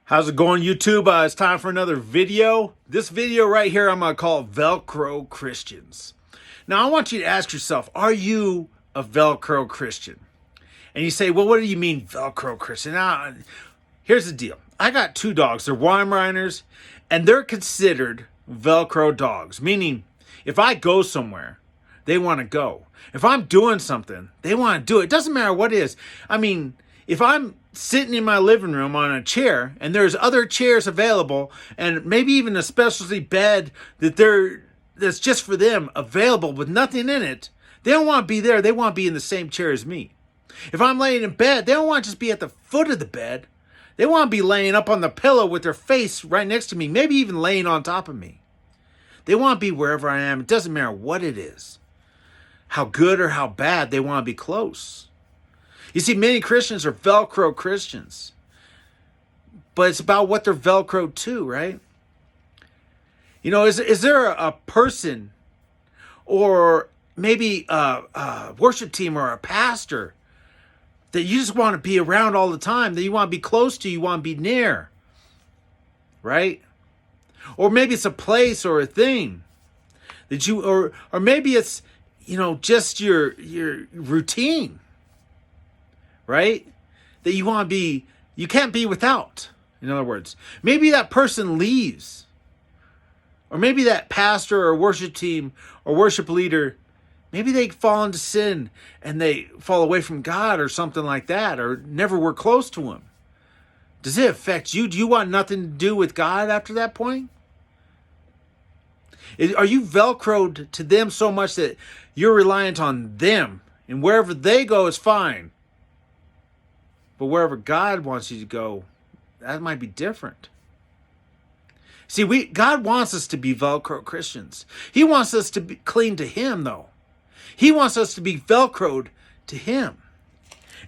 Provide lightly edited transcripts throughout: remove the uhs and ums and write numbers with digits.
How's it going, YouTube? It's time for another video. This video right here, I'm going to call Velcro Christians. Now, I want you to ask yourself, are you a Velcro Christian? And you say, well, what do you mean Velcro Christian? Now, here's the deal. I got two dogs. They're Weimaraners, and they're considered Velcro dogs, meaning if I go somewhere, they want to go. If I'm doing something, they want to do it. It doesn't matter what it is. I mean, if I'm sitting in my living room on a chair and there's other chairs available and maybe even a specialty bed that's just for them available with nothing in it, they don't want to be there. They want to be in the same chair as me. If I'm laying in bed, they don't want to just be at the foot of the bed. They want to be laying up on the pillow with their face right next to me, maybe even laying on top of me. They want to be wherever I am. It doesn't matter what it is, how good or how bad, they want to be close. You see, many Christians are Velcro Christians, but it's about what they're Velcro to, right? You know, is there a person or maybe a worship team or a pastor that you just want to be around all the time, that you want to be close to, you want to be near, right? Or maybe it's a place or a thing that you, or maybe it's, you know, just your routine, right? That you want to be, you can't be without. In other words, maybe that person leaves, or maybe that pastor or worship team or worship leader, maybe they fall into sin and they fall away from God or something like that, or never were close to him. Does it affect you? Do you want nothing to do with God after that point? Are you Velcroed to them so much that you're reliant on them, and wherever they go is fine, but wherever God wants you to go, that might be different? See, God wants us to be Velcro Christians. He wants us to be clean to him, though. He wants us to be Velcroed to him.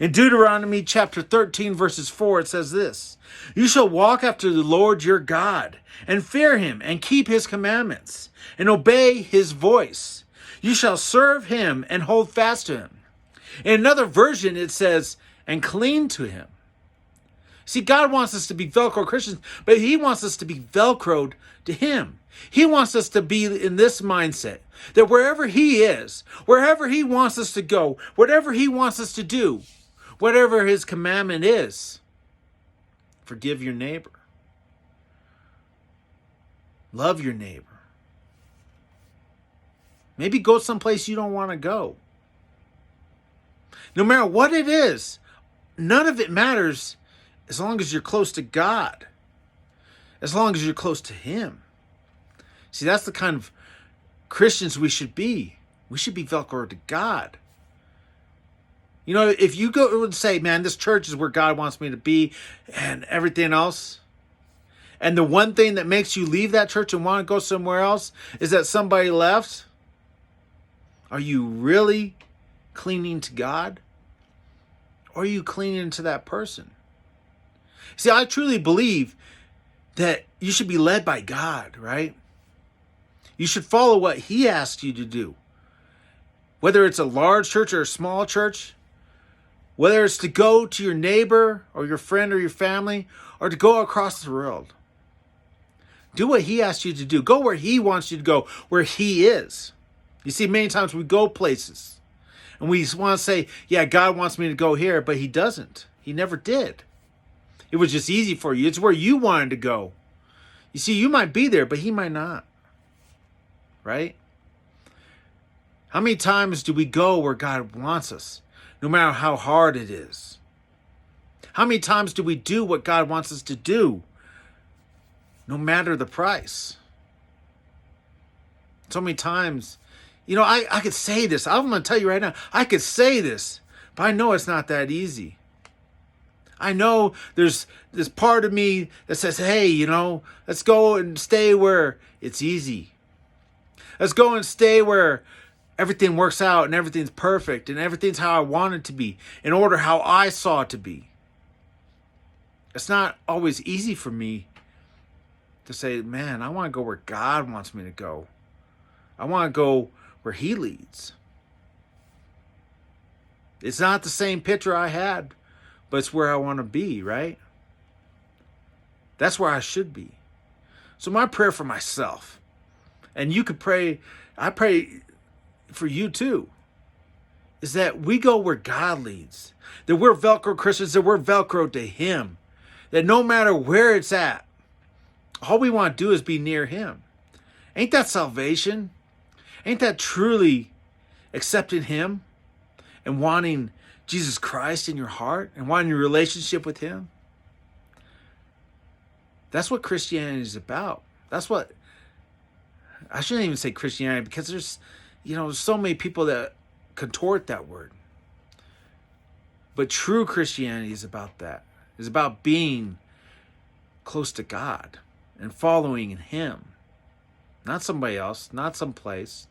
In Deuteronomy chapter 13, verses 4, it says this: "You shall walk after the Lord your God, and fear him, and keep his commandments, and obey his voice. You shall serve him and hold fast to him." In another version, it says, "and cling to him." See, God wants us to be Velcro Christians, but he wants us to be Velcroed to him. He wants us to be in this mindset that wherever he is, wherever he wants us to go, whatever he wants us to do, whatever his commandment is, forgive your neighbor. Love your neighbor. Maybe go someplace you don't want to go. No matter what it is, none of it matters as long as you're close to God, as long as you're close to him. See, that's the kind of Christians we should be. We should be Velcro to God. You know, if you go and say, man, this church is where God wants me to be and everything else, and the one thing that makes you leave that church and want to go somewhere else is that somebody left, are you really clinging to God? Or are you clinging to that person? See, I truly believe that you should be led by God, right? You should follow what he asks you to do. Whether it's a large church or a small church, whether it's to go to your neighbor or your friend or your family, or to go across the world. Do what he asks you to do. Go where he wants you to go, where he is. You see, many times we go places and we want to say, yeah, God wants me to go here, but he doesn't. He never did. It was just easy for you. It's where you wanted to go. You see, you might be there, but he might not. Right? How many times do we go where God wants us, no matter how hard it is? How many times do we do what God wants us to do, no matter the price? So many times, you know, I could say this. I'm going to tell you right now, I could say this, but I know it's not that easy. I know there's this part of me that says, hey, you know, let's go and stay where it's easy. Let's go and stay where everything works out and everything's perfect and everything's how I want it to be, in order how I saw it to be. It's not always easy for me to say, man, I want to go where God wants me to go. I want to go where he leads. It's not the same picture I had, but it's where I want to be, right? That's where I should be. So my prayer for myself, and you could pray, I pray for you too, is that we go where God leads. That we're Velcro Christians, that we're Velcro to Him. That no matter where it's at, all we want to do is be near Him. Ain't that salvation? Ain't that truly accepting Him and wanting Jesus Christ in your heart and wanting a relationship with Him? That's what Christianity is about. That's what, I shouldn't even say Christianity, because there's so many people that contort that word. But true Christianity is about that. It's about being close to God and following Him. Not somebody else, not some place,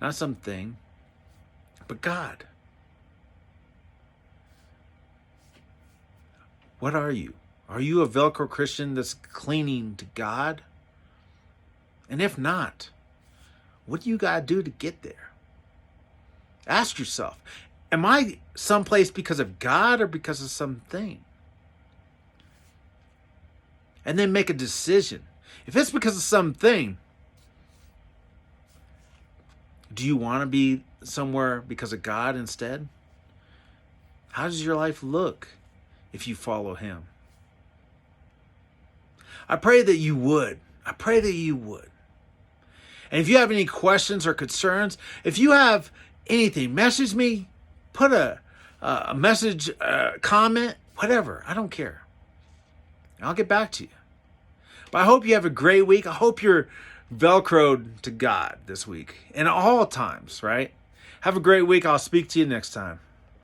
not something, but God. What are you? Are you a Velcro Christian that's clinging to God? And if not, what do you got to do to get there? Ask yourself, am I someplace because of God or because of something? And then make a decision. If it's because of something, do you want to be somewhere because of God instead? How does your life look if you follow Him? I pray that you would. I pray that you would. And if you have any questions or concerns, if you have anything, message me, put a message, comment, whatever. I don't care. I'll get back to you. But I hope you have a great week. I hope you're Velcroed to God this week and at all times, right? Have a great week. I'll speak to you next time.